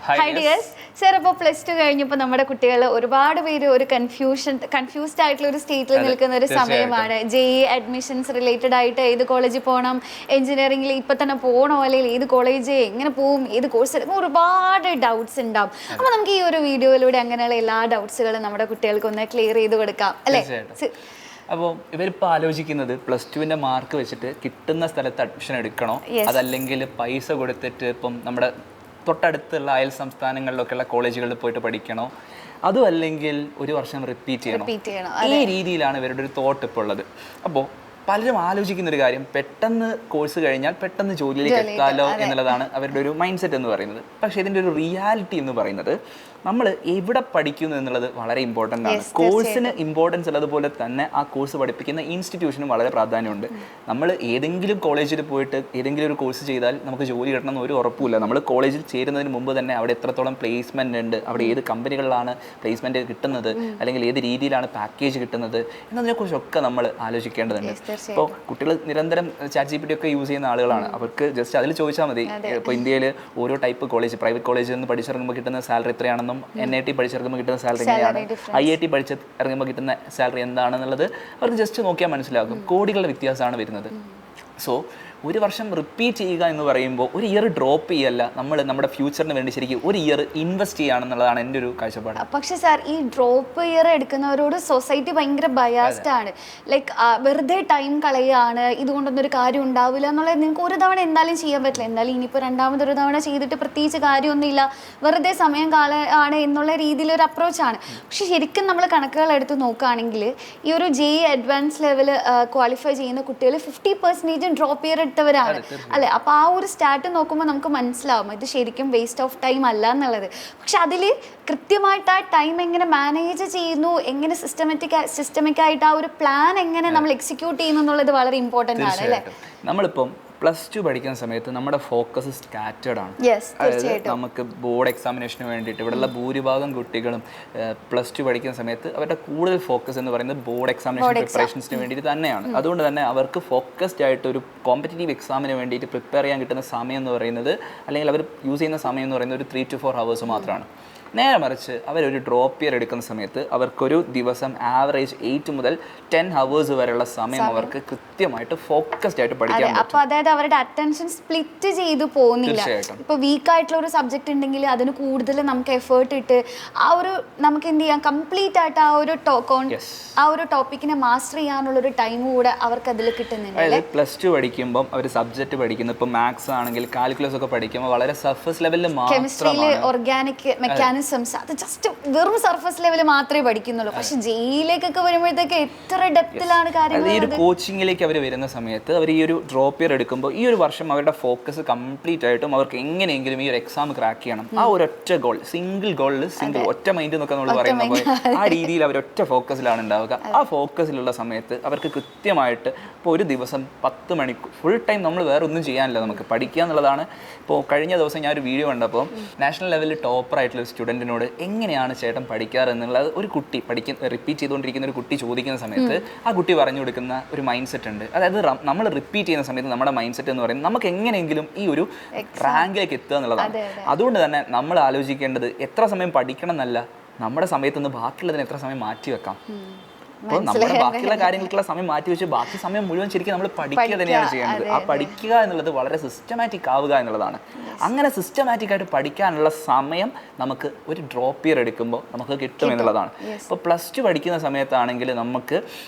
Hi dears sir, അപ്പോൾ +2 കഴിഞ്ഞപ്പോൾ നമ്മുടെ കുട്ടികൾ ഒരുപാട് പേര് ഒരു കൺഫ്യൂസ്ഡ് ആയിട്ടുള്ള ഒരു സ്റ്റേറ്റിൽ നിൽക്കുന്ന ഒരു സമയമാണ്. JEE അഡ്മിഷൻസ് റിലേറ്റഡ് ആയിട്ട് ഏത് കോളേജിൽ പോകണം, എഞ്ചിനീയറിംഗിൽ ഇപ്പം തന്നെ പോകണോ, അല്ലെങ്കിൽ ഏത് കോളേജ് എങ്ങനെ പോവും, ഏത് കോഴ്സ് എടുക്കും, ഒരുപാട് ഡൗട്ട്സ് ഉണ്ടാവും. അപ്പോൾ നമുക്ക് ഈ ഒരു വീഡിയോയിലൂടെ അങ്ങനെയുള്ള എല്ലാ ഡൗട്ട്സുകളും നമ്മുടെ കുട്ടികൾക്ക് ഒന്ന് ക്ലിയർ ചെയ്ത് കൊടുക്കാം അല്ലേ? അപ്പോൾ ഇവരിപ്പോൾ ആലോചിക്കുന്നത് +2വിൻ്റെ മാർക്ക് വെച്ചിട്ട് കിട്ടുന്ന സ്ഥലത്ത് അഡ്മിഷൻ എടുക്കണോ, അതല്ലെങ്കിൽ പൈസ കൊടുത്തിട്ട് ഇപ്പം നമ്മുടെ തൊട്ടടുത്തുള്ള അയൽ സംസ്ഥാനങ്ങളിലൊക്കെയുള്ള കോളേജുകളിൽ പോയിട്ട് പഠിക്കണോ, അതും അല്ലെങ്കിൽ ഒരു വർഷം റിപ്പീറ്റ് ചെയ്യണം. ഈ രീതിയിലാണ് ഇവരുടെ ഒരു തോട്ട് ഇപ്പോൾ ഉള്ളത്. അപ്പോൾ പലരും ആലോചിക്കുന്ന ഒരു കാര്യം, പെട്ടെന്ന് കോഴ്സ് കഴിഞ്ഞാൽ പെട്ടെന്ന് ജോലിയിലേക്ക് എത്താലോ എന്നുള്ളതാണ് അവരുടെ ഒരു മൈൻഡ് സെറ്റ് എന്ന് പറയുന്നത്. പക്ഷേ ഇതിൻ്റെ ഒരു റിയാലിറ്റി എന്ന് പറയുന്നത് നമ്മൾ എവിടെ പഠിക്കുന്നു എന്നുള്ളത് വളരെ ഇമ്പോർട്ടൻ്റ് ആണ്. കോഴ്സിന് ഇമ്പോർട്ടൻസ് ഉള്ളതുപോലെ തന്നെ ആ കോഴ്സ് പഠിപ്പിക്കുന്ന ഇൻസ്റ്റിറ്റ്യൂഷനും വളരെ പ്രാധാന്യമുണ്ട്. നമ്മൾ ഏതെങ്കിലും കോളേജിൽ പോയിട്ട് ഏതെങ്കിലും ഒരു കോഴ്സ് ചെയ്താൽ നമുക്ക് ജോലി കിട്ടണമെന്ന് ഒരു ഉറപ്പുമില്ല. നമ്മൾ കോളേജിൽ ചേരുന്നതിന് മുമ്പ് തന്നെ അവിടെ എത്രത്തോളം പ്ലേസ്മെൻ്റ് ഉണ്ട്, അവിടെ ഏത് കമ്പനികളിലാണ് പ്ലേസ്മെൻറ്റ് കിട്ടുന്നത്, അല്ലെങ്കിൽ ഏത് രീതിയിലാണ് പാക്കേജ് കിട്ടുന്നത് എന്നതിനെക്കുറിച്ചൊക്കെ നമ്മൾ ആലോചിക്കേണ്ടതുണ്ട്. ഇപ്പോൾ കുട്ടികൾ നിരന്തരം ChatGPT ഒക്കെ യൂസ് ചെയ്യുന്ന ആളുകളാണ്. അവർക്ക് ജസ്റ്റ് അതിൽ ചോദിച്ചാൽ മതി, ഇപ്പോൾ ഇന്ത്യയിൽ ഓരോ ടൈപ്പ് കോളേജ്, പ്രൈവറ്റ് കോളേജിൽ നിന്ന് പഠിച്ചിറങ്ങുമ്പോൾ കിട്ടുന്ന സാലറി എത്രയാണെന്നും NIT പഠിച്ചിറങ്ങുമ്പോൾ കിട്ടുന്ന സാലറി എങ്ങനെയാണ്, IIT പഠിച്ചിറങ്ങുമ്പോൾ കിട്ടുന്ന സാലറി എന്താണെന്നുള്ളത് അവർക്ക് ജസ്റ്റ് നോക്കിയാൽ മനസ്സിലാകും. കോടികളുടെ വ്യത്യാസമാണ് വരുന്നത്. സോ ഒരു വർഷം റിപ്പീറ്റ് ചെയ്യുക എന്ന് പറയുമ്പോൾ ഒരു ഇയർ ഡ്രോപ്പ് ചെയ്യല്ല, നമ്മൾ നമ്മുടെ ഫ്യൂച്ചറിന് വേണ്ടി ശരിക്കും ഒരു ഇയർ ഇൻവെസ്റ്റ് ചെയ്യുകയാണെന്നുള്ളതാണ് എൻ്റെ ഒരു കാഴ്ചപ്പാട്. പക്ഷേ സാർ, ഈ ഡ്രോപ്പ് ഇയർ എടുക്കുന്നവരോട് സൊസൈറ്റി ഭയങ്കര ബയാസ്ഡ് ആണ്. ലൈക്ക് വെറുതെ ടൈം കളയാണ്, ഇതുകൊണ്ടൊന്നും ഒരു കാര്യം ഉണ്ടാവില്ല എന്നുള്ളത് നിങ്ങൾക്ക് ഒരു തവണ എന്തായാലും ചെയ്യാൻ പറ്റില്ല. എന്തായാലും ഇനിയിപ്പോൾ രണ്ടാമതൊരു തവണ ചെയ്തിട്ട് പ്രത്യേകിച്ച് കാര്യമൊന്നുമില്ല, വെറുതെ സമയം കളയാണ് എന്നുള്ള രീതിയിലൊരു അപ്രോച്ചാണ്. പക്ഷെ ശരിക്കും നമ്മൾ കണക്കുകൾ എടുത്ത് നോക്കുകയാണെങ്കിൽ ഈ ഒരു JEE അഡ്വാൻസ് ലെവൽ ക്വാളിഫൈ ചെയ്യുന്ന കുട്ടികൾ 50% ഡ്രോപ്പ് ഇയർ ാണ് അല്ലെ? അപ്പൊ ആ ഒരു സ്റ്റാറ്റ് നോക്കുമ്പോൾ നമുക്ക് മനസ്സിലാവും ഇത് ശരിക്കും വേസ്റ്റ് ഓഫ് ടൈം അല്ല എന്നുള്ളത്. പക്ഷെ അതിൽ കൃത്യമായിട്ട് ആ ടൈം എങ്ങനെ മാനേജ് ചെയ്യുന്നു, എങ്ങനെ സിസ്റ്റമിക് ആയിട്ട് ആ ഒരു പ്ലാൻ എങ്ങനെ നമ്മൾ എക്സിക്യൂട്ട് ചെയ്യുന്നു എന്നുള്ളത് വളരെ ഇമ്പോർട്ടൻ്റ് ആണ് അല്ലേ? നമ്മളിപ്പം +2 പഠിക്കുന്ന സമയത്ത് നമ്മുടെ ഫോക്കസ് സ്കാറ്റേർഡ് ആണ്. അതായത് നമുക്ക് ബോർഡ് എക്സാമിനേഷന് വേണ്ടിയിട്ട് ഇവിടെയുള്ള ഭൂരിഭാഗം കുട്ടികളും +2 പഠിക്കുന്ന സമയത്ത് അവരുടെ കൂടുതൽ ഫോക്കസ് എന്ന് പറയുന്നത് ബോർഡ് എക്സാമിനേഷൻ പ്രിപ്പറേഷൻസിന് വേണ്ടിയിട്ട് തന്നെയാണ്. അതുകൊണ്ട് തന്നെ അവർക്ക് ഫോക്കസ്ഡ് ആയിട്ട് ഒരു കോമ്പറ്റീറ്റീവ് എക്സാമിന് വേണ്ടിയിട്ട് പ്രിപ്പയർ ചെയ്യാൻ കിട്ടുന്ന സമയം എന്ന് പറയുന്നത്, അല്ലെങ്കിൽ അവർ യൂസ് ചെയ്യുന്ന സമയം എന്ന് പറയുന്നത് ഒരു 3 to 4 hours മാത്രമാണ്. നേരെ മറിച്ച് അവരൊരു ഡ്രോപ്പ് ഇയർ എടുക്കുന്ന സമയത്ത് അവർക്കൊരു ദിവസം ആവറേജ് 8 മുതൽ 10 hours വരെയുള്ള സമയം അവർക്ക് കൃത്യമായിട്ട് ഫോക്കസ്ഡ് ആയിട്ട് പഠിക്കാൻ പറ്റും. അപ്പോൾ അതായത് അവരുടെ അറ്റൻഷൻ സ്പ്ലിറ്റ് ചെയ്തു പോകുന്നില്ല. ഇപ്പോൾ വീക്കായിട്ടുള്ള ഒരു സബ്ജക്റ്റ് ഉണ്ടെങ്കിൽ അതിന് കൂടുതൽ നമുക്ക് എഫേർട്ട് ഇട്ട് ആ ഒരു നമുക്ക് എന്ത് ചെയ്യാം, കംപ്ലീറ്റ് ആയിട്ട് ആ ഒരു ടോപ്പിക്കിനെ മാസ്റ്റർ ചെയ്യാനുള്ളൊരു ടൈം കൂടെ അവർക്ക് അതിൽ കിട്ടുന്നുണ്ട്. അതായത് +2 പഠിക്കുമ്പോൾ അവർ സബ്ജക്റ്റ് പഠിക്കുന്നത്, ഇപ്പോൾ മാത്സ് ആണെങ്കിൽ കാൽക്കുലസ് ഒക്കെ പഠിക്കുമ്പോൾ വളരെ സർഫസ് ലെവലിൽ മാത്രമാണ്. കെമിസ്ട്രിയിൽ ഓർഗാനിക് മെക്കാനിസം അത് ജസ്റ്റ് വെറും സർഫസ് ലെവൽ മാത്രമേ പഠിക്കുന്നുള്ളൂ. പക്ഷെ JEEയിലേക്കൊക്കെ വരുമ്പോഴത്തേക്ക് എത്ര ഡെപ്തിലാണ് കാര്യങ്ങൾ. ഈ ഒരു കോച്ചിങ്ങിലേക്ക് അവർ വരുന്ന സമയത്ത് അവർ ഈ ഒരു ഡ്രോപ്പ് ഇയർ എടുക്കുമ്പോൾ ഈ ഒരു വർഷം അവരുടെ ഫോക്കസ് കംപ്ലീറ്റ് ആയിട്ടും അവർക്ക് എങ്ങനെയെങ്കിലും ഈ ഒരു എക്സാം ക്രാക്ക് ചെയ്യണം, ആ ഒരൊറ്റ ഗോൾ, സിംഗിൾ ഒറ്റ മൈൻഡ് എന്നൊക്കെ നമ്മൾ പറയുമ്പോൾ ആ രീതിയിൽ അവർ ഒറ്റ ഫോക്കസിലാണ് ഉണ്ടാവുക. ആ ഫോക്കസിലുള്ള സമയത്ത് അവർക്ക് കൃത്യമായിട്ട് ഇപ്പോൾ ഒരു ദിവസം 10 മണിക്കൂർ ഫുൾ ടൈം നമ്മൾ വേറെ ഒന്നും ചെയ്യാനില്ല, നമുക്ക് പഠിക്കുക എന്നുള്ളതാണ്. ഇപ്പോൾ കഴിഞ്ഞ ദിവസം ഞാനൊരു വീഡിയോ കണ്ടപ്പോൾ നാഷണൽ ലെവലിൽ ടോപ്പർ ആയിട്ടുള്ള സ്റ്റുഡൻറ്റിനോട് എങ്ങനെയാണ് ചേട്ടൻ പഠിക്കാറ് എന്നുള്ളത് ഒരു കുട്ടി റിപ്പീറ്റ് ചെയ്തുകൊണ്ടിരിക്കുന്ന ഒരു കുട്ടി ചോദിക്കുന്ന സമയത്ത് ആ കുട്ടി പറഞ്ഞു കൊടുക്കുന്ന ഒരു മൈൻഡ് സെറ്റ് ഉണ്ട്. അതായത് നമ്മൾ റിപ്പീറ്റ് ചെയ്യുന്ന സമയത്ത് നമ്മുടെ മൈൻഡ് സെറ്റ് എന്ന് പറയുന്നത് നമുക്ക് എങ്ങനെയെങ്കിലും ഈ ഒരു റാങ്കിലേക്ക് എത്തുക എന്നുള്ളതാണ്. അതുകൊണ്ട് തന്നെ നമ്മൾ ആലോചിക്കേണ്ടത് എത്ര സമയം പഠിക്കണം എന്നല്ല, നമ്മുടെ സമയത്തുനിന്ന് ബാക്കിയുള്ളതിന് എത്ര സമയം മാറ്റി വെക്കാം. അപ്പോൾ നമ്മുടെ ബാക്കിയുള്ള കാര്യങ്ങൾക്കുള്ള സമയം മാറ്റി വെച്ച് ബാക്കി സമയം മുഴുവൻ ശരിക്കും നമ്മൾ പഠിക്കുക തന്നെയാണ് ചെയ്യേണ്ടത്. ആ പഠിക്കുക എന്നുള്ളത് വളരെ സിസ്റ്റമാറ്റിക് ആവുക എന്നുള്ളതാണ്. അങ്ങനെ സിസ്റ്റമാറ്റിക് ആയിട്ട് പഠിക്കാനുള്ള സമയം നമുക്ക് ഒരു ഡ്രോപ്പ് ഇയർ എടുക്കുമ്പോൾ നമുക്ക് കിട്ടും എന്നുള്ളതാണ്. ഇപ്പോൾ +2 പഠിക്കുന്ന സമയത്താണെങ്കിൽ നമുക്ക്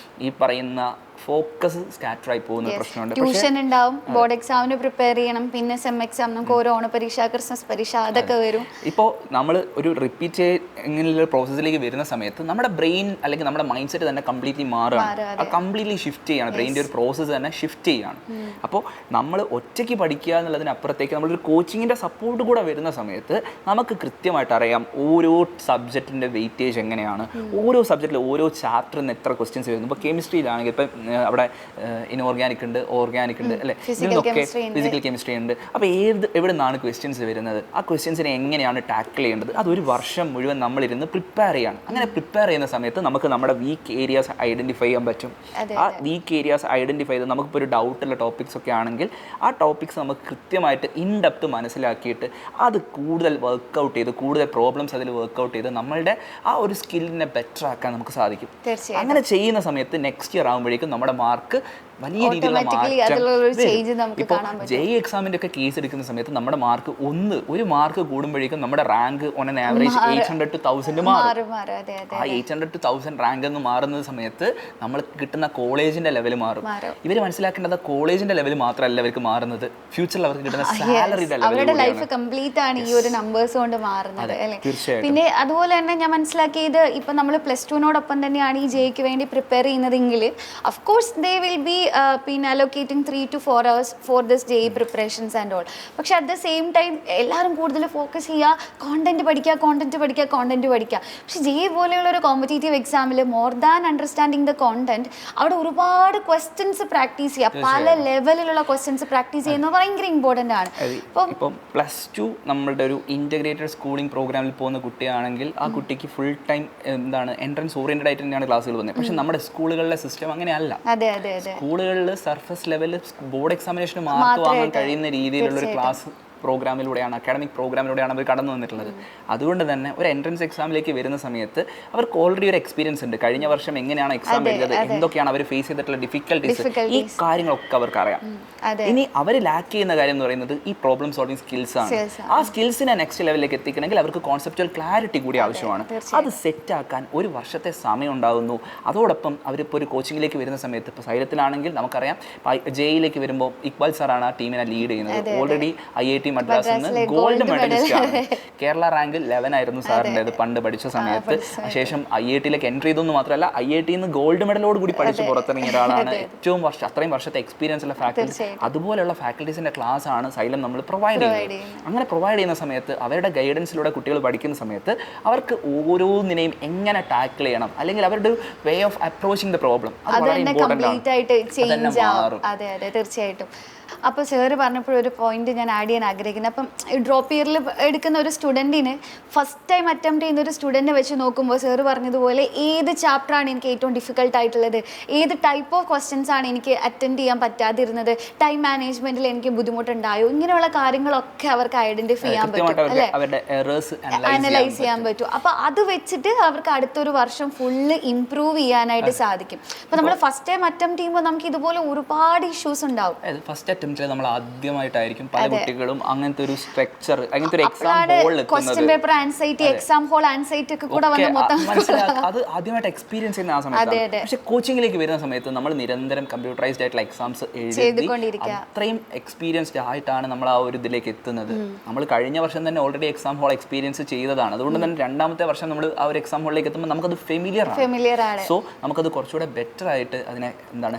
ഈ പറയുന്ന ഫോക്കസ് സ്കാറ്റർ ആയി പോകുന്ന പ്രശ്നമുണ്ട്. ട്യൂഷൻ ഉണ്ടാവും, ബോർഡ് എക്സാമിന് പ്രിപ്പയർ ചെയ്യണം, പിന്നെ സെം എക്സാം, നമുക്ക് ഓരോ ഓണപരീക്ഷ, ക്രിസ്മസ് പരീക്ഷ, അതൊക്കെ വരും. ഇപ്പോൾ നമ്മൾ ഒരു റിപ്പീറ്റ് ഇങ്ങനെയുള്ള പ്രോസസ്സിലേക്ക് വരുന്ന സമയത്ത് നമ്മുടെ ബ്രെയിൻ അല്ലെങ്കിൽ നമ്മുടെ മൈൻഡ് സെറ്റ് തന്നെ കംപ്ലീറ്റ്ലി മാറുകയാണ്. ആ കംപ്ലീറ്റ്ലി ഷിഫ്റ്റ് ചെയ്യാണ്, ബ്രെയിൻ്റെ ഒരു പ്രോസസ്സ് തന്നെ ഷിഫ്റ്റ് ചെയ്യാണ്. അപ്പോൾ നമ്മൾ ഒറ്റയ്ക്ക് പഠിക്കുക എന്നുള്ളതിനപ്പുറത്തേക്ക് നമ്മളൊരു കോച്ചിങ്ങിൻ്റെ സപ്പോർട്ട് കൂടെ വരുന്ന സമയത്ത് നമുക്ക് കൃത്യമായിട്ട് അറിയാം ഓരോ സബ്ജക്റ്റിൻ്റെ വെയിറ്റേജ് എങ്ങനെയാണ്, ഓരോ സബ്ജക്റ്റിൽ ഓരോ ചാപ്റ്ററിൽ നിന്ന് എത്ര ക്വസ്റ്റ്യൻസ് വരുന്നു. ഇപ്പോൾ കെമിസ്ട്രിയിലാണെങ്കിൽ ഇപ്പം അവിടെ ഇൻഓർഗാനിക് ഉണ്ട്, ഓർഗാനിക് ഉണ്ട് അല്ലേ, ഇതിനൊക്കെ ഫിസിക്കൽ കെമിസ്ട്രി ഉണ്ട്. അപ്പോൾ എവിടെ നിന്നാണ് ക്വസ്റ്റ്യൻസ് വരുന്നത്, ആ ക്വസ്റ്റ്യൻസിനെ എങ്ങനെയാണ് ടാക്കിൾ ചെയ്യേണ്ടത്, അതൊരു വർഷം മുഴുവൻ നമ്മളിരുന്ന് പ്രിപ്പയർ ചെയ്യണം. അങ്ങനെ പ്രിപ്പയർ ചെയ്യുന്ന സമയത്ത് നമുക്ക് നമ്മുടെ വീക്ക് ഏരിയാസ് ഐഡൻറ്റിഫൈ ചെയ്യാൻ പറ്റും. ആ വീക്ക് ഏരിയാസ് ഐഡൻറ്റിഫൈ ചെയ്ത് നമുക്കിപ്പോൾ ഒരു ഡൗട്ടുള്ള ടോപ്പിക്സ് ഒക്കെ ആണെങ്കിൽ ആ ടോപ്പിക്സ് നമുക്ക് കൃത്യമായിട്ട് ഇൻഡെപ്ത് മനസ്സിലാക്കിയിട്ട് അത് കൂടുതൽ വർക്കൗട്ട് ചെയ്ത് കൂടുതൽ പ്രോബ്ലംസ് അതിൽ വർക്കൗട്ട് ചെയ്ത് നമ്മളുടെ ആ ഒരു സ്കില്ലിനെ ബെറ്റർ ആക്കാൻ നമുക്ക് സാധിക്കും. അങ്ങനെ ചെയ്യുന്ന സമയത്ത് നെക്സ്റ്റ് ഇയർ ആകുമ്പോഴേക്കും നമ്മുടെ മാർക്ക് വലിയ രീതിയിലുള്ള മാറ്റം. ഇപ്പോൾ JEE എക്സാമിൻ്റെ ഒക്കെ കേസ് എടുക്കുന്ന സമയത്ത് നമ്മുടെ മാർക്ക് ഒരു മാർക്ക് കൂടുമ്പോഴേക്കും നമ്മുടെ rank on an average 800 to 1000 മാറും. ആ 800 to 1000 റാങ്ക് എന്ന് മാറുന്ന സമയത്ത് നമ്മൾ കിട്ടുന്ന കോളേജിന്റെ ലെവൽ മാറും. ഇവർ മനസ്സിലാക്കേണ്ടത് കോളേജിന്റെ ലെവൽ മാത്രമല്ല ഇവർക്ക് മാറുന്നത്, ഫ്യൂച്ചറിൽ അവർക്ക് കിട്ടുന്ന സാലറിയുടെ അവരുടെ ലൈഫ് കംപ്ലീറ്റ് ആണ് ഈ ഒരു നമ്പേഴ്സ് കൊണ്ട് മാറുന്നത് അല്ലേ. പിന്നെ അതുപോലെ തന്നെ ഞാൻ മനസ്സിലാക്കിയത് ഇപ്പൊ നമ്മൾ +2നോടൊപ്പം തന്നെയാണ് ഈ JEEക്ക് വേണ്ടി പ്രിപ്പയർ ചെയ്യുന്നതെങ്കിൽ of course they will be പിന്നെ allocating 3 to 4 hours for this JEE preparations and all. പക്ഷെ അറ്റ് ദ സെയിം ടൈം എല്ലാവരും കൂടുതൽ ഫോക്കസ് ചെയ്യുക കോണ്ടന്റ് പഠിക്കുക. പക്ഷെ JEE പോലെയുള്ള ഒരു കോമ്പറ്റേറ്റീവ് എക്സാമിൽ more than understanding the content അവിടെ ഒരുപാട് ക്വസ്റ്റ്യൻസ് പ്രാക്ടീസ് ചെയ്യുക, പല ലെവലിലുള്ള ക്വസ്റ്റ്യൻസ് പ്രാക്ടീസ് ചെയ്യുന്നത് ഭയങ്കര ഇമ്പോർട്ടൻ്റ് ആണ്. ഇപ്പം +2 നമ്മളുടെ ഒരു ഇൻ്റഗ്രേറ്റഡ് സ്കൂളിംഗ് പ്രോഗ്രാമിൽ പോകുന്ന കുട്ടിയാണെങ്കിൽ ആ കുട്ടിക്ക് ഫുൾ ടൈം എൻട്രൻസ് ഓറിയൻറ്റഡ് ആയിട്ട് തന്നെയാണ് ക്ലാസ്സുകൾ വന്നത്. പക്ഷെ നമ്മുടെ സ്കൂളുകളിലെ സിസ്റ്റം അങ്ങനെയല്ല. സ്കൂളുകളിൽ സർഫസ് ലെവലിൽ ബോർഡ് എക്സാമിനേഷന് മാർക്ക് വാങ്ങാൻ കഴിയുന്ന രീതിയിലുള്ള ഒരു ക്ലാസ് പ്രോഗ്രാമിലൂടെയാണ്, അക്കാഡമിക് പ്രോഗ്രാമിലൂടെയാണ് അവർ കടന്നു വന്നിട്ടുള്ളത്. അതുകൊണ്ട് തന്നെ ഒരു എൻട്രൻസ് എക്സാമിലേക്ക് വരുന്ന സമയത്ത് അവർക്ക് ഓൾറെഡി ഒരു എക്സ്പീരിയൻസ് ഉണ്ട്. കഴിഞ്ഞ വർഷം എങ്ങനെയാണ് എക്സാം എഴുതിയത്, എന്തൊക്കെയാണ് അവർ ഫേസ് ചെയ്തിട്ടുള്ള ഡിഫിക്കൽട്ടീസ്, ഈ കാര്യങ്ങളൊക്കെ അവർക്ക് അറിയാം. ഇനി അവർ ലാക്ക് ചെയ്യുന്ന കാര്യം എന്ന് പറയുന്നത് ഈ പ്രോബ്ലം സോൾവിംഗ് സ്കിൽസ് ആണ്. ആ സ്കിൽസിനെ നെക്സ്റ്റ് ലെവലിലേക്ക് എത്തിക്കണമെങ്കിൽ അവർക്ക് കോൺസെപ്റ്റുവൽ ക്ലാരിറ്റി കൂടി ആവശ്യമാണ്. അത് സെറ്റ് ആക്കാൻ ഒരു വർഷത്തെ സമയം ഉണ്ടാകുന്നു. അതോടൊപ്പം അവരിപ്പോൾ ഒരു കോച്ചിങ്ങിലേക്ക് വരുന്ന സമയത്ത് ഇപ്പോൾ സൈലത്തിലാണെങ്കിൽ നമുക്കറിയാം JEEലേക്ക് വരുമ്പോൾ ഇക്ബാൽ സാറാണ് ആ ടീമിനെ ലീഡ് ചെയ്യുന്നത്. ഓൾറെഡി IIT മദ്രാസിൽ നിന്ന് ഗോൾഡ് മെഡലിസ്റ്റ് ആണ്. കേരള റാങ്ക് 11 ആയിരുന്നു സാറിൻ്റെത് പണ്ട് പഠിച്ച സമയത്ത്. ശേഷം IITയിലേക്ക് എൻട്രി ചെയ്തൊന്നും മാത്രമല്ല IITയിൽ നിന്ന് ഗോൾഡ് മെഡലോട് കൂടി പഠിച്ച് പുറത്തിറങ്ങിയ ഒരാളാണ്. അത്രയും വർഷത്തെ എക്സ്പീരിയൻസ് ഉള്ള ഫാക്കൽറ്റി, അതുപോലെയുള്ള ഫാക്കൽറ്റീസിന്റെ ക്ലാസ് ആണ് സൈലം നമ്മൾ പ്രൊവൈഡ് ചെയ്യുന്നത്. അങ്ങനെ പ്രൊവൈഡ് ചെയ്യുന്ന സമയത്ത് അവരുടെ ഗൈഡൻസിലൂടെ കുട്ടികൾ പഠിക്കുന്ന സമയത്ത് അവർക്ക് ഓരോന്നിനെയും എങ്ങനെ ടാക്കിൾ ചെയ്യണം, അല്ലെങ്കിൽ അവരുടെ ഒരു way of approaching the problem അത് വളരെ ഇമ്പോർട്ടൻ്റ് ആണ്. അതെ തീർച്ചയായിട്ടും. അപ്പോൾ സാറ് പറഞ്ഞപ്പോഴൊരു പോയിന്റ് ഞാൻ ആഡ് ചെയ്യാൻ ആഗ്രഹിക്കുന്നത്, അപ്പം ഡ്രോപ്പ് ഇയറിൽ എടുക്കുന്ന ഒരു സ്റ്റുഡൻറ്റിന് ഫസ്റ്റ് ടൈം അറ്റംപ്റ്റ് ചെയ്യുന്ന ഒരു സ്റ്റുഡൻറ്റിനെ വെച്ച് നോക്കുമ്പോൾ സാറ് പറഞ്ഞതുപോലെ ഏത് ചാപ്റ്ററാണ് എനിക്ക് ഏറ്റവും ഡിഫിക്കൽട്ട് ആയിട്ടുള്ളത്, ഏത് ടൈപ്പ് ഓഫ് ക്വസ്റ്റ്യൻസ് ആണ് എനിക്ക് അറ്റൻഡ് ചെയ്യാൻ പറ്റാതിരുന്നത്, ടൈം മാനേജ്മെൻറ്റിൽ എനിക്ക് ബുദ്ധിമുട്ടുണ്ടായോ, ഇങ്ങനെയുള്ള കാര്യങ്ങളൊക്കെ അവർക്ക് ഐഡൻറ്റിഫൈ ചെയ്യാൻ പറ്റും അല്ലേ, അനലൈസ് ചെയ്യാൻ പറ്റും. അപ്പോൾ അത് വെച്ചിട്ട് അവർക്ക് അടുത്തൊരു വർഷം ഫുള്ള് ഇംപ്രൂവ് ചെയ്യാനായിട്ട് സാധിക്കും. അപ്പോൾ നമ്മൾ ഫസ്റ്റ് ടൈം അറ്റംപ്റ്റ് ചെയ്യുമ്പോൾ നമുക്ക് ഇതുപോലെ ഒരുപാട് ഇഷ്യൂസ് ഉണ്ടാവും. ഫസ്റ്റ് അറ്റംപ്റ്റിൽ നമ്മൾ ആദ്യമായിട്ടായിരിക്കും പല കുട്ടികളും അങ്ങനത്തെ ഒരു സ്ട്രക്ചർ, അങ്ങനത്തെ ഒരു എക്സാം ഹോളിൽ question paper anxiety, exam whole anxiety ഒക്കെ കൂടെ വന്ന് മൊത്തം അത് ആദ്യമായിട്ട് എക്സ്പീരിയൻസ് ചെയ്യുന്ന ആ സമയത്ത്. പക്ഷെ കോച്ചിങ്ങിലേക്ക് വരുന്ന സമയത്ത് നമ്മൾ നിരന്തരം കമ്പ്യൂട്ടറൈസ്ഡ് ആയിട്ടുള്ള എക്സാംസ് എഴുതി അത്രയും എക്സ്പീരിയൻസ്ഡ് ആയിട്ടാണ് നമ്മൾ ആ ഒരു ഇതിലേക്ക് എത്തുന്നത്. നമ്മൾ കഴിഞ്ഞ വർഷം തന്നെ ഓൾറെഡി എക്സാം ഹോൾ എക്സ്പീരിയൻസ് ചെയ്തതാണ്. അതുകൊണ്ട് തന്നെ രണ്ടാമത്തെ വർഷം നമ്മൾ ആ ഒരു എക്സാം ഹോളിലേക്ക് എത്തുമ്പോൾ നമുക്കത് ഫെമിലിയർ ആണ്. സോ നമുക്കത് കുറച്ചുകൂടെ ബെറ്റർ ആയിട്ട് അതിനെ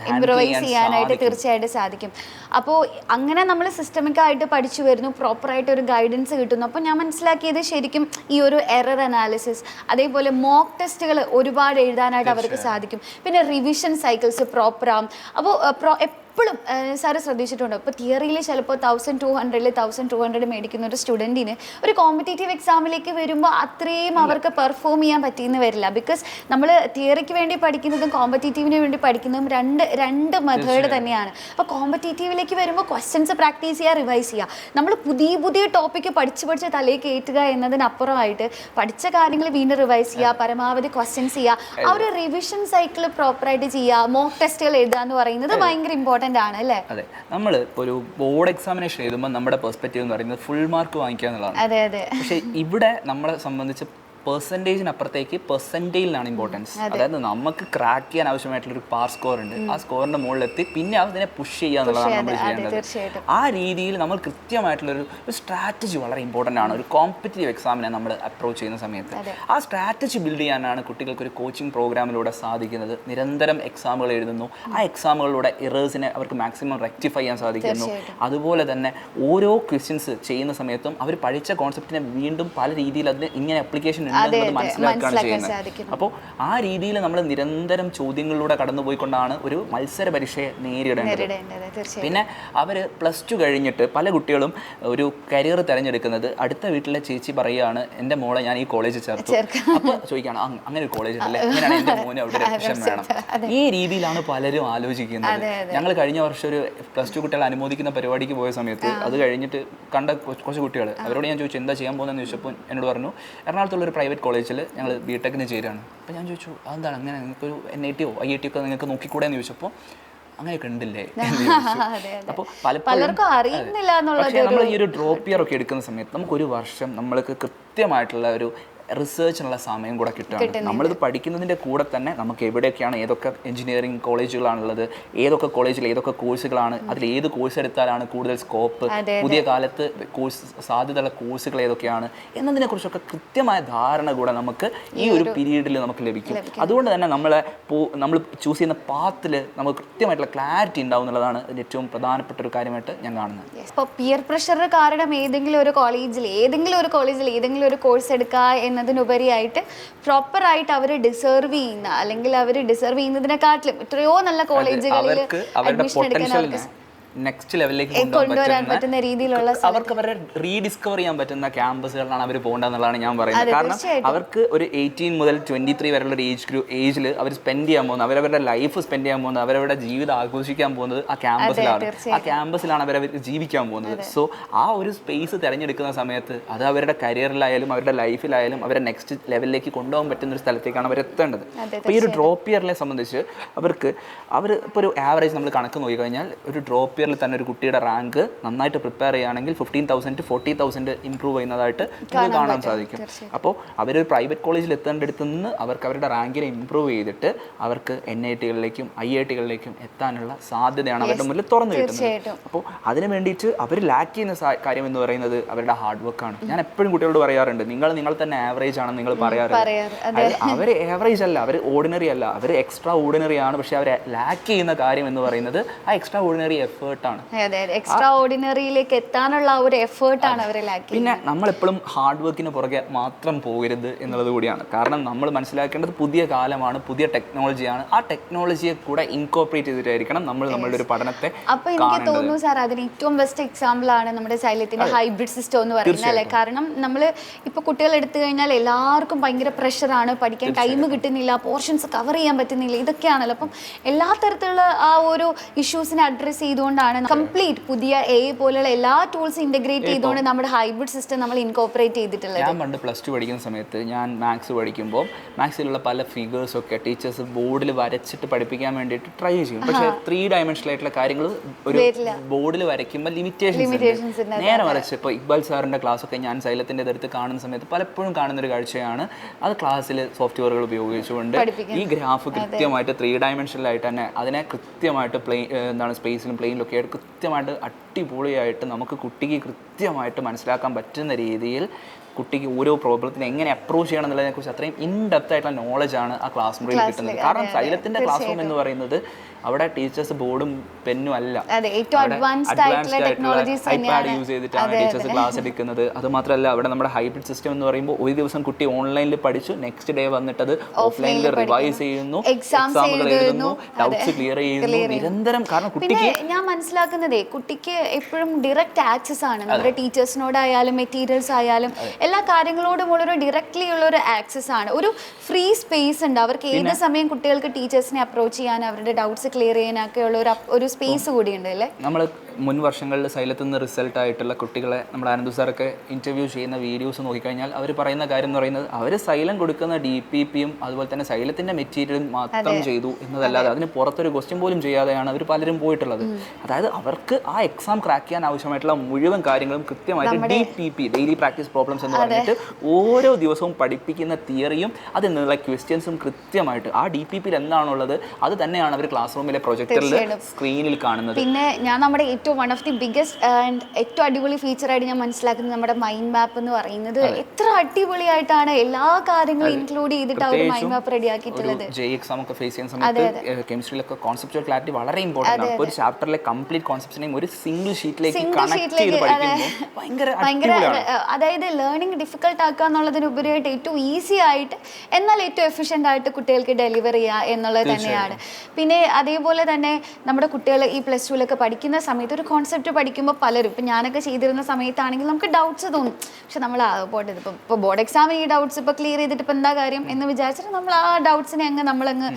ഹാൻഡിൽ ചെയ്യാനായിട്ട് തീർച്ചയായിട്ടും സാധിക്കും. അപ്പോൾ അങ്ങനെ നമ്മൾ സിസ്റ്റമിക് ആയിട്ട് പഠിച്ചു വരുന്നു, പ്രോപ്പറായിട്ട് ഒരു ഗൈഡൻസ് കിട്ടുന്നു. അപ്പോൾ ഞാൻ മനസ്സിലാക്കിയത് ശരിക്കും ഈ ഒരു എറർ അനാലിസിസ്, അതേപോലെ മോക്ക് ടെസ്റ്റുകൾ ഒരുപാട് എഴുതാനായിട്ട് അവർക്ക് സാധിക്കും. പിന്നെ റിവിഷൻ സൈക്കിൾസ് പ്രോപ്പറാകും. അപ്പോൾ എപ്പോഴും സാറ് ശ്രദ്ധിച്ചിട്ടുണ്ടോ, ഇപ്പോൾ തിയറിയിൽ ചിലപ്പോൾ 1200 മേടിക്കുന്ന ഒരു സ്റ്റുഡൻറ്റിന് ഒരു കോമ്പറ്റേറ്റീവ് എക്സാമിലേക്ക് വരുമ്പോൾ അത്രയും അവർക്ക് പെർഫോം ചെയ്യാൻ പറ്റിയെന്ന് വരില്ല. ബിക്കോസ് നമ്മൾ തിയറിക്ക് വേണ്ടി പഠിക്കുന്നതും കോമ്പറ്റേറ്റീവിന് വേണ്ടി പഠിക്കുന്നതും രണ്ട് മെത്തേഡ് തന്നെയാണ്. അപ്പോൾ കോമ്പറ്റേറ്റീവിലേക്ക് വരുമ്പോൾ ക്വസ്റ്റ്യൻസ് പ്രാക്ടീസ് ചെയ്യുക, റിവൈസ് ചെയ്യുക. നമ്മൾ പുതിയ ടോപ്പിക്ക് പഠിച്ച് തലയിൽ കയറ്റുക എന്നതിനപ്പുറമായിട്ട് പഠിച്ച കാര്യങ്ങൾ വീണ്ടും റിവൈസ് ചെയ്യുക, പരമാവധി ക്വസ്റ്റ്യൻസ് ചെയ്യുക, ആ ഒരു റിവിഷൻ സൈക്കിൾ പ്രോപ്പറായിട്ട് ചെയ്യുക, മോക്ക് ടെസ്റ്റുകൾ എഴുതുക എന്ന് പറയുന്നത് ഭയങ്കര ഇമ്പോർട്ടൻ്റ് ആണ് അല്ലേ. അതെ, നമ്മൾ ഒരു ബോർഡ് എക്സാമിനേഷൻ എഴുതുമ്പോൾ നമ്മുടെ പെർസ്പെക്റ്റീവ് എന്ന് പറയുന്നത് ഫുൾ മാർക്ക് വാങ്ങിക്കുക എന്നുള്ളതാണ്. പക്ഷേ ഇവിടെ നമ്മളെ സംബന്ധിച്ച് പെർസെൻറ്റേജിനപ്പുറത്തേക്ക് പെർസെൻറ്റേജിലാണ് ഇമ്പോർട്ടൻസ്. അതായത് നമുക്ക് ക്രാക്ക് ചെയ്യാൻ ആവശ്യമായിട്ടുള്ളൊരു പാർ സ്കോർ ഉണ്ട്, ആ സ്കോറിൻ്റെ മുകളിലെത്തി പിന്നെ അതിനെ പുഷ് ചെയ്യുക എന്നുള്ളതാണ് നമ്മൾ ചെയ്യേണ്ടത്. ആ രീതിയിൽ നമ്മൾ കൃത്യമായിട്ടുള്ളൊരു സ്ട്രാറ്റജി വളരെ ഇമ്പോർട്ടൻ്റ് ആണ് ഒരു കോമ്പറ്റീറ്റീവ് എക്സാമിനെ നമ്മൾ അപ്രോച്ച് ചെയ്യുന്ന സമയത്ത്. ആ സ്ട്രാറ്റജി ബിൽഡ് ചെയ്യാനാണ് കുട്ടികൾക്ക് ഒരു കോച്ചിങ് പ്രോഗ്രാമിലൂടെ സാധിക്കുന്നത്. നിരന്തരം എക്സാമുകൾ എഴുതുന്നു, ആ എക്സാമുകളിലൂടെ എറേഴ്സിനെ അവർക്ക് മാക്സിമം റെക്ടിഫൈ ചെയ്യാൻ സാധിക്കുന്നു. അതുപോലെ തന്നെ ഓരോ ക്വസ്റ്റ്യൻസ് ചെയ്യുന്ന സമയത്തും അവർ പഠിച്ച കോൺസെപ്റ്റിനെ വീണ്ടും പല രീതിയിൽ അതിന് ഇങ്ങനെ അപ്ലിക്കേഷൻ ഉണ്ടെന്നത് മനസ്സിലാക്കുകയാണ് ചെയ്യുന്നത്. അപ്പോൾ ആ രീതിയിൽ നമ്മൾ നിരന്തരം ചോദ്യങ്ങളിലൂടെ കടന്നുപോയിക്കൊണ്ടാണ് ഒരു മത്സര പരീക്ഷയെ നേരിടേണ്ടത്. പിന്നെ അവർ +2 കഴിഞ്ഞിട്ട് പല കുട്ടികളും ഒരു കരിയർ തിരഞ്ഞെടുക്കുന്നത് അടുത്ത വീട്ടിലെ ചേച്ചി പറയുകയാണ് എൻ്റെ മോളെ ഞാൻ ഈ കോളേജിൽ ചേർത്തു, അപ്പോൾ ചോദിക്കുകയാണ് അങ്ങനെ ഒരു കോളേജ് ഉണ്ടല്ലേ, അങ്ങനെയാണ് എൻ്റെ മോനെ അവിടെ അഡ്മിഷൻ വേണം. ഈ രീതിയിലാണ് പലരും ആലോചിക്കുന്നത്. ഞങ്ങൾ കഴിഞ്ഞ വർഷം ഒരു +2 കുട്ടികളെ അനുമോദിക്കുന്ന പരിപാടിക്ക് പോയ സമയത്ത് അത് കഴിഞ്ഞിട്ട് കണ്ട കുറച്ച് കുട്ടികൾ, അവരോട് ഞാൻ ചോദിച്ചു എന്താ ചെയ്യാൻ പോകുന്നതെന്ന് ചോദിച്ചപ്പോൾ എന്നോട് പറഞ്ഞു എറണാകുളത്തുള്ളൊരു പ്രൈവറ്റ് കോളേജിൽ ഞങ്ങൾ ബിടെക്കിന് ചേരുകയാണ്. അപ്പോൾ ഞാൻ ചോദിച്ചു അതെന്താണ് അങ്ങനെ, നിങ്ങൾക്കൊരു NIT IIT ഒക്കെ നിങ്ങൾക്ക് നോക്കിക്കൂടെ എന്ന് ചോദിച്ചപ്പോൾ അങ്ങനെയൊക്കെ ഉണ്ടല്ലേ. അപ്പോൾ പലർക്കും അറിയുന്നില്ല എന്നുള്ളത്. പക്ഷേ നമ്മൾ ഈ ഒരു ഡ്രോപ്പ് ഇയർ ഒക്കെ എടുക്കുന്ന സമയത്ത് നമുക്കൊരു വർഷം നമ്മൾക്ക് കൃത്യമായിട്ടുള്ള ഒരു റിസർച്ചിനുള്ള സമയം കൂടെ കിട്ടുകയാണ്. നമ്മളിത് പഠിക്കുന്നതിൻ്റെ കൂടെ തന്നെ നമുക്ക് എവിടെയൊക്കെയാണ് ഏതൊക്കെ എഞ്ചിനീയറിംഗ് കോളേജുകളാണുള്ളത്, ഏതൊക്കെ കോളേജിൽ ഏതൊക്കെ കോഴ്സുകളാണ്, അതിൽ ഏത് കോഴ്സ് എടുത്താലാണ് കൂടുതൽ സ്കോപ്പ്, പുതിയ കാലത്ത് കോഴ്സ് സാധ്യതയുള്ള കോഴ്സുകൾ ഏതൊക്കെയാണ് എന്നതിനെക്കുറിച്ചൊക്കെ കൃത്യമായ ധാരണ കൂടെ നമുക്ക് ഈ ഒരു പീരീഡിൽ നമുക്ക് ലഭിക്കും. അതുകൊണ്ട് തന്നെ നമ്മൾ ചൂസ് ചെയ്യുന്ന പാത്തിൽ നമുക്ക് കൃത്യമായിട്ടുള്ള ക്ലാരിറ്റി ഉണ്ടാവും എന്നുള്ളതാണ് അതിൻ്റെ ഏറ്റവും പ്രധാനപ്പെട്ട ഒരു കാര്യമായിട്ട് ഞാൻ കാണുന്നത്. ഇപ്പോൾ പിയർ പ്രഷർ കാരണം ഏതെങ്കിലും ഒരു കോളേജിൽ ഏതെങ്കിലും ഒരു കോഴ്സ് എടുക്കുക എന്നതിനുപരിയായിട്ട് പ്രോപ്പറായിട്ട് അവർ ഡിസേർവ് ചെയ്യുന്ന അല്ലെങ്കിൽ അവർ ഡിസേർവ് ചെയ്യുന്നതിനെക്കാട്ടിലും എത്രയോ നല്ല കോളേജുകളിൽ അഡ്മിഷൻ എടുക്കാൻ അവർക്ക് നെക്സ്റ്റ് ലെവലിലേക്ക് കൊണ്ടുവരാൻ പറ്റുന്ന രീതിയിലുള്ള അവർക്ക് അവരെ റീഡിസ്കവർ ചെയ്യാൻ പറ്റുന്ന ക്യാമ്പസുകളിലാണ് അവർ പോകേണ്ടതെന്നുള്ളതാണ് ഞാൻ പറയുന്നത്. കാരണം അവർക്ക് ഒരു 18 മുതൽ 23 വരെയുള്ള ഒരു ഏജിൽ അവർ സ്പെൻഡ് ചെയ്യാൻ പോകുന്നത്, അവരവരുടെ ലൈഫ് സ്പെൻഡ് ചെയ്യാൻ പോകുന്നത്, അവരവരുടെ ജീവിതം ആഘോഷിക്കാൻ പോകുന്നത് ആ ക്യാമ്പസിലാണ്. ആ ക്യാമ്പസിലാണ് അവർ ജീവിക്കാൻ പോകുന്നത്. സോ ആ ഒരു സ്പേസ് തിരഞ്ഞെടുക്കുന്ന സമയത്ത് അത് അവരുടെ കരിയറിലായാലും അവരുടെ ലൈഫിലായാലും അവരെ നെക്സ്റ്റ് ലെവലിലേക്ക് കൊണ്ടുപോകാൻ പറ്റുന്ന ഒരു സ്ഥലത്തേക്കാണ് അവർ എത്തേണ്ടത്. അപ്പോൾ ഈ ഒരു ഡ്രോപ്പ് ഇയറിനെ സംബന്ധിച്ച് അവർ ഇപ്പോൾ ഒരു ആവറേജ് നമ്മൾ കണക്ക് നോക്കിക്കഴിഞ്ഞാൽ ഒരു ഡ്രോപ്പ് ഇയറിൽ തന്നെ ഒരു കുട്ടിയുടെ റാങ്ക് നന്നായിട്ട് പ്രിപ്പയർ ചെയ്യുകയാണെങ്കിൽ 15,000 to 40,000 ഇമ്പ്രൂവ് ചെയ്യുന്നതായിട്ട് നമുക്ക് കാണാൻ സാധിക്കും. അപ്പോൾ പ്രൈവറ്റ് കോളേജിൽ എത്തേണ്ടടുത്ത് നിന്ന് അവർക്ക് അവരുടെ റാങ്കിനെ ഇമ്പ്രൂവ് ചെയ്തിട്ട് അവർക്ക് NIT-കളിലേക്കും IIT-കളിലേക്കും എത്താനുള്ള സാധ്യതയാണ് അവരുടെ മുന്നിൽ തുറന്നു കിട്ടുന്നത്. അപ്പോൾ അതിന് വേണ്ടിയിട്ട് അവർ ലാക്ക് ചെയ്യുന്ന കാര്യം എന്ന് പറയുന്നത് അവരുടെ ഹാർഡ് വർക്കാണ്. ഞാൻ എപ്പോഴും കുട്ടികളോട് പറയാറുണ്ട്, നിങ്ങൾ തന്നെ ആവറേജ് ആണെന്ന് നിങ്ങൾ പറയാറുണ്ട്. അവർ ആവറേജ് അല്ല, അവർ ഓർഡിനറി അല്ല, അവർ എക്സ്ട്രാ ഓർഡിനറി ആണ്. പക്ഷെ അവർ ലാക്ക് ചെയ്യുന്ന കാര്യം എന്ന് പറയുന്നത് ആ എക്സ്ട്രാ ഓർഡിനറി എഫേർട്ടാണ്. എക്സ്ട്രാ ഓർഡിനറിയിലേക്ക് എത്താനുള്ള ഒരു എഫേർട്ടാണ് അവരെ ലാക്ക്. പിന്നെ നമ്മളെപ്പോഴും ഹാർഡ് വർക്കിന് പുറകെ മാത്രം പോകരുത് എന്നുള്ളത് കൂടിയാണ്. കാരണം നമ്മൾ മനസ്സിലാക്കേണ്ടത് പുതിയ കാലമാണ്, പുതിയ ടെക്നോളജിയാണ്. ആ ടെക്നോളജിയെ കൂടെ ഇൻകോർപ്പറേറ്റ് ചെയ്തിട്ടായിരിക്കണം നമ്മളുടെ ഒരു പഠനത്തെ. അപ്പോൾ എനിക്ക് തോന്നുന്നു സാർ അതിന് ഏറ്റവും ബെസ്റ്റ് എക്സാമ്പിൾ ആണ് നമ്മുടെ സൈലത്തിന്റെ ഹൈബ്രിഡ് സിസ്റ്റം എന്ന് പറയുന്നത് അല്ലേ. കാരണം നമ്മൾ ഇപ്പോൾ കുട്ടികൾ എടുത്തു കഴിഞ്ഞാൽ എല്ലാവർക്കും ഭയങ്കര പ്രഷറാണ്, പഠിക്കാൻ ടൈം കിട്ടുന്നില്ല, പോർഷൻസ് കവർ ചെയ്യാൻ പറ്റുന്നില്ല, ഇതൊക്കെയാണല്ലോ. അപ്പം എല്ലാ തരത്തിലുള്ള ആ ഒരു ഇഷ്യൂസിനെ അഡ്രസ്സ് ചെയ്തുകൊണ്ടാണ് കംപ്ലീറ്റ് പുതിയ പോലെയുള്ള എല്ലാ ടൂൾസ് ഇന്റഗ്രേറ്റ് ചെയ്തുകൊണ്ട് നമ്മുടെ ഹൈബ്രിഡ് സിസ്റ്റം നമ്മൾ ഇൻകോർപ്പറേറ്റ് ചെയ്തിട്ടുള്ളത്. ഞാൻ പണ്ട് +2 പഠിക്കുന്ന സമയത്ത് ഞാൻ മാത്സ് പഠിക്കുമ്പോൾ മാത്സിലുള്ള പല ഫിഗേഴ്സ് ഒക്കെ ടീച്ചേഴ്സ് ബോർഡിൽ വരച്ചിട്ട് പഠിപ്പിക്കാൻ വേണ്ടിയിട്ട് ട്രൈ ചെയ്യും. പക്ഷേ 3 ഡയമെൻഷണൽ ആയിട്ടുള്ള കാര്യങ്ങൾ ഒരു ബോർഡിൽ വരയ്ക്കുമ്പോൾ ലിമിറ്റേഷൻസ് നേരെ വരച്ച് ഇപ്പോൾ ഇക്ബാൽ സാറിൻ്റെ ക്ലാസ് ഒക്കെ ഞാൻ സൈലത്തിൻ്റെ അടുത്ത് കാണുന്ന സമയത്ത് പലപ്പോഴും കാണുന്നൊരു കാഴ്ചയാണ് അത് ക്ലാസ്സിൽ സോഫ്റ്റ്വെയറുകൾ ഉപയോഗിച്ചുകൊണ്ട് ഈ ഗ്രാഫ് കൃത്യമായിട്ട് 3 ഡയമെൻഷനിലായിട്ട് തന്നെ അതിനെ കൃത്യമായിട്ട് സ്പേസിലും പ്ലെയിനിലൊക്കെ ആയിട്ട് കൃത്യമായിട്ട് അടിപൊളിയായിട്ട് നമുക്ക് കുട്ടിക്ക് കൃത്യമായിട്ട് മനസ്സിലാക്കാൻ പറ്റുന്ന രീതിയിൽ കുട്ടിക്ക് ഓരോ പ്രോബ്ലത്തിന് എങ്ങനെ അപ്രോച്ച് ചെയ്യണം എന്നുള്ളതിനെക്കുറിച്ച് അത്രയും ഇൻഡെപ്ത് ആയിട്ടുള്ള നോളജാണ് ആ ക്ലാസ് മുറിയിൽ കിട്ടുന്നത്. കാരണം സൈലത്തിൻ്റെ ക്ലാസ് റൂം എന്ന് പറയുന്നത് അവിടെ ടീച്ചേഴ്സ് ബോർഡും പെന്നും അല്ല, ഐപാഡ് യൂസ് ചെയ്തിട്ടാണ് ടീച്ചേഴ്സ് ക്ലാസ് എടുക്കുന്നത്. അത് മാത്രമല്ല അവിടെ നമ്മുടെ ഹൈബ്രിഡ് സിസ്റ്റം എന്ന് പറയുമ്പോൾ ഒരു ദിവസം കുട്ടി ഓൺലൈനിൽ പഠിച്ചു, നെക്സ്റ്റ് ഡേ വന്നിട്ട് അത് ഓഫ്ലൈനിൽ റിവൈസ് ചെയ്യുന്നു, എക്സാമുകൾ എഴുതുന്നു, ഡൗട്ട്സ് ക്ലിയർ ചെയ്യുന്നു നിരന്തരം. കാരണം കുട്ടിക്ക് ഞാൻ മനസ്സിലാക്കുന്നതേ കുട്ടിക്ക് എപ്പോഴും ഡയറക്റ്റ് ആക്സസ് ആണ് നമ്മുടെ ടീച്ചേഴ്സിനോടായാലും മെറ്റീരിയൽസ് ആയാലും എല്ലാ കാര്യങ്ങളോടും ഉള്ളൊരു ഡയറക്റ്റ്ലി ഉള്ള ഒരു ആക്സസ് ആണ്. ഒരു ഫ്രീ സ്പേസ് ഉണ്ട് അവർക്ക്. ഏത് സമയം കുട്ടികൾക്ക് ടീച്ചേഴ്സിനെ അപ്രോച്ച് ചെയ്യാൻ അവരുടെ ഡൗട്ട്സ് ക്ലിയർ ചെയ്യാനൊക്കെ ഉള്ള ഒരു സ്പേസ് കൂടിയുണ്ട് അല്ലേ. നമ്മൾ മുൻ വർഷങ്ങളിൽ സൈലത്തിൽ നിന്ന് റിസൾട്ടായിട്ടുള്ള കുട്ടികളെ നമ്മുടെ ആനന്ദു സാറൊക്കെ ഇൻ്റർവ്യൂ ചെയ്യുന്ന വീഡിയോസ് നോക്കിക്കഴിഞ്ഞാൽ അവർ പറയുന്ന കാര്യം എന്ന് പറയുന്നത് അവർ സൈലം കൊടുക്കുന്ന DPPയും അതുപോലെ തന്നെ സൈലത്തിൻ്റെ മെറ്റീരിയലും മാത്രം ചെയ്തു എന്നതല്ലാതെ അതിന് പുറത്തൊരു ക്വസ്റ്റ്യൻ പോലും ചെയ്യാതെയാണ് അവർ പലരും പോയിട്ടുള്ളത്. അതായത് അവർക്ക് ആ എക്സാം ക്രാക്ക് ചെയ്യാൻ ആവശ്യമായിട്ടുള്ള മുഴുവൻ കാര്യങ്ങളും കൃത്യമായിട്ട് DPP ഡെയിലി പ്രാക്ടീസ് പ്രോബ്ലംസ് എന്ന് പറഞ്ഞിട്ട് ഓരോ ദിവസവും പഠിപ്പിക്കുന്ന തിയറിയും അതിൽ നിന്നുള്ള ക്വസ്റ്റ്യൻസും കൃത്യമായിട്ട് ആ DPPയിൽ എന്താണുള്ളത് അത് തന്നെയാണ് അവർ ക്ലാസ് റൂമിലെ പ്രൊജക്ടറിൽ സ്ക്രീനിൽ കാണുന്നത്. പിന്നെ ഞാൻ നമ്മുടെ ഏറ്റവും one of the biggest and ഏറ്റവും അടിപൊളി ഫീച്ചറായിട്ട് ഞാൻ മനസ്സിലാക്കുന്നത് നമ്മുടെ മൈൻഡ് മാപ്പ് എന്ന് പറയുന്നത് എത്ര അടിപൊളിയായിട്ടാണ് എല്ലാ കാര്യങ്ങളും ഇൻക്ലൂഡ് ചെയ്തിട്ട് ആ ഒരു മൈൻഡ് മാപ്പ് റെഡിയാക്കിയിട്ടുള്ളത്. എക്സാം ഒക്കെ ഫേസ് ചെയ്യുന്ന സമയത്ത് കെമിസ്ട്രിയിലൊക്കെ കോൺസെപ്റ്റുവൽ ക്ലാരിറ്റി വളരെ ഇമ്പോർട്ടന്റ് ആണ്. ഒരു ചാപ്റ്ററിലെ കംപ്ലീറ്റ് കോൺസെപ്റ്റ്സിനെയും ഒരു സിംഗിൾ ഷീറ്റിലേക്ക് കണക്ട് ചെയ്ത് പഠിക്കുമ്പോൾ ഭയങ്കര അതായത് ലേണിംഗ് ഡിഫിക്കൽട്ട് ആക്കുക എന്നുള്ളതിനുപരിയായിട്ട് ഏറ്റവും ഈസി ആയിട്ട് എന്നാൽ ഏറ്റവും എഫിഷ്യൻ്റ് ആയിട്ട് കുട്ടികൾക്ക് ഡെലിവർ ചെയ്യുക എന്നുള്ളത് തന്നെയാണ്. പിന്നെ അതേപോലെ തന്നെ നമ്മുടെ കുട്ടികൾ ഈ പ്ലസ് ടുവിലൊക്കെ പഠിക്കുന്ന സമയത്ത് ഒരു കോൺസെപ്റ്റ് പഠിക്കുമ്പോൾ പലരും ഇപ്പം ഞാനൊക്കെ ചെയ്തിരുന്ന സമയത്താണെങ്കിൽ നമുക്ക് ഡൗട്ട്സ് തോന്നും. പക്ഷെ നമ്മൾ പോട്ടെ ഇപ്പോൾ ബോർഡ് എക്സാമിന് ഈ ഡൗട്ട്സ് ഇപ്പോൾ ക്ലിയർ ചെയ്തിട്ട് ഇപ്പം എന്താ കാര്യം എന്ന് വിചാരിച്ചിട്ട് നമ്മൾ ആ ഡൗട്ട്സിനെ നമ്മളങ്ങ്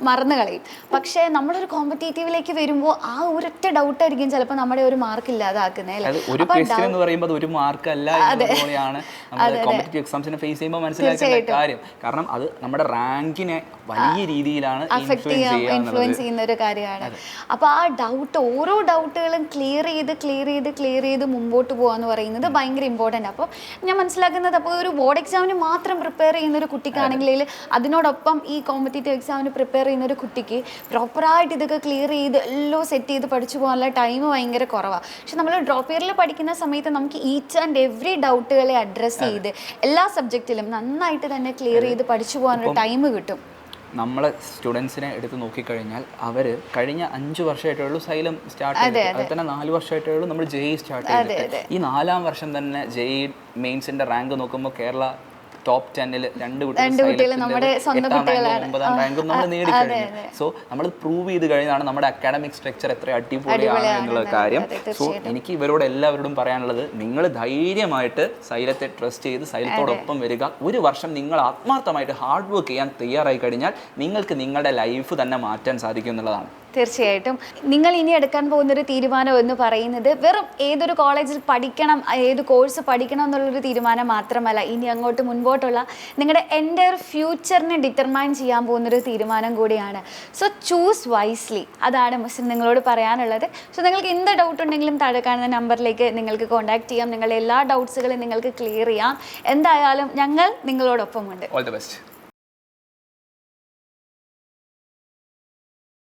മറന്നു കളയും. പക്ഷേ നമ്മളൊരു കോമ്പറ്റേറ്റീവിലേക്ക് വരുമ്പോൾ ആ ഒരൊറ്റ ഡൗട്ടായിരിക്കും ചിലപ്പോൾ നമ്മുടെ ഒരു മാർക്ക് ഇല്ലാതാക്കുന്നത്. ഒരു ക്വസ്റ്റ്യൻ എന്ന് പറയുമ്പോൾ ഒരു മാർക്ക് അല്ല എന്നതുപോലെയാണ് നമ്മൾ കോമ്പറ്റേറ്റീവ് എക്സാംസിനെ ഫേസ് ചെയ്യുമ്പോൾ മനസ്സിലാക്കേണ്ട കാര്യം. കാരണം അത് നമ്മുടെ റാങ്കിനെ വലിയ രീതിയിലാണ് ഇൻഫ്ലുവൻസ് ചെയ്യുന്ന ഒരു കാര്യമാണ്. അപ്പോൾ ആ ഡൗട്ട് ഓരോ ഡൗട്ടുകളും ക്ലിയർ ചെയ്ത് മുമ്പോട്ട് പോകാന്ന് പറയുന്നത് ഭയങ്കര ഇമ്പോർട്ടൻ്റ്. അപ്പോൾ ഞാൻ മനസ്സിലാക്കുന്നത് അപ്പോൾ ഒരു ബോർഡ് എക്സാമിന് മാത്രം പ്രിപ്പയർ ചെയ്യുന്ന ഒരു കുട്ടിക്കാണെങ്കിൽ അതിനോടൊപ്പം ഈ കോമ്പറ്റേറ്റീവ് എക്സാമിന് പ്രിപ്പയർ ചെയ്യുന്ന ഒരു കുട്ടിക്ക് പ്രോപ്പറായിട്ട് ഇതൊക്കെ ക്ലിയർ ചെയ്ത് എല്ലാം സെറ്റ് ചെയ്ത് പഠിച്ചു പോകാനുള്ള ടൈം ഭയങ്കര കുറവാണ്. പക്ഷെ നമ്മൾ ഡ്രോപ്പ് ഇയറിൽ പഠിക്കുന്ന സമയത്ത് നമുക്ക് ഈച്ച് ആൻഡ് എവറി ഡൗട്ടുകളെ അഡ്രസ്സ് ചെയ്ത് എല്ലാ സബ്ജക്റ്റിലും നന്നായിട്ട് തന്നെ ക്ലിയർ ചെയ്ത് പഠിച്ചു പോകാനുള്ള ടൈം കിട്ടും. നമ്മളെ സ്റ്റുഡൻസിനെ എടുത്ത് നോക്കിക്കഴിഞ്ഞാൽ അവർ കഴിഞ്ഞ 5 വർഷമായിട്ടുള്ളൂ സൈലം സ്റ്റാർട്ട് ചെയ്തത്. അത് തന്നെ 4 വർഷമായിട്ടുള്ളൂ നമ്മൾ JEE സ്റ്റാർട്ട് ചെയ്തത്. ഈ 4-ാം വർഷം തന്നെ JEE മെയിൻസിന്റെ റാങ്ക് നോക്കുമ്പോൾ കേരള ടോപ്പ് 10-ൽ 2 കുട്ടികൾ നമ്മുടെ 8-ാം റാങ്കും നമ്മൾ നേടിക്കഴിഞ്ഞു. സോ നമ്മൾ പ്രൂവ് ചെയ്ത് കഴിഞ്ഞാണ് നമ്മുടെ അക്കാഡമിക് സ്ട്രക്ചർ എത്ര അടിപൊളിയാണ് എന്നുള്ള കാര്യം. സോ എനിക്ക് ഇവരോട് എല്ലാവരോടും പറയാനുള്ളത്, നിങ്ങൾ ധൈര്യമായിട്ട് സൈലത്തെ ട്രസ്റ്റ് ചെയ്ത് സൈലത്തോടൊപ്പം വരിക. ഒരു വർഷം നിങ്ങൾ ആത്മാർത്ഥമായിട്ട് ഹാർഡ് വർക്ക് ചെയ്യാൻ തയ്യാറായി കഴിഞ്ഞാൽ നിങ്ങൾക്ക് നിങ്ങളുടെ ലൈഫ് തന്നെ മാറ്റാൻ സാധിക്കും എന്നുള്ളതാണ്. തീർച്ചയായിട്ടും നിങ്ങൾ ഇനി എടുക്കാൻ പോകുന്നൊരു തീരുമാനം എന്ന് പറയുന്നത് വെറും ഏതൊരു കോളേജിൽ പഠിക്കണം, ഏത് കോഴ്സ് പഠിക്കണം എന്നുള്ളൊരു തീരുമാനം മാത്രമല്ല, ഇനി അങ്ങോട്ട് മുൻപോട്ടുള്ള നിങ്ങളുടെ എൻ്റയർ ഫ്യൂച്ചറിനെ ഡിറ്റർമൈൻ ചെയ്യാൻ പോകുന്നൊരു തീരുമാനം കൂടിയാണ്. സോ ചൂസ് വൈസ്ലി, അതാണ് മുസ്ലിം നിങ്ങളോട് പറയാനുള്ളത്. സോ നിങ്ങൾക്ക് എന്ത് ഡൗട്ട് ഉണ്ടെങ്കിലും താഴെ കാണുന്ന നമ്പറിലേക്ക് നിങ്ങൾക്ക് കോൺടാക്ട് ചെയ്യാം. നിങ്ങളുടെ എല്ലാ ഡൗട്ട്സുകളും നിങ്ങൾക്ക് ക്ലിയർ ചെയ്യാം. എന്തായാലും ഞങ്ങൾ നിങ്ങളോടൊപ്പമുണ്ട്. All the best.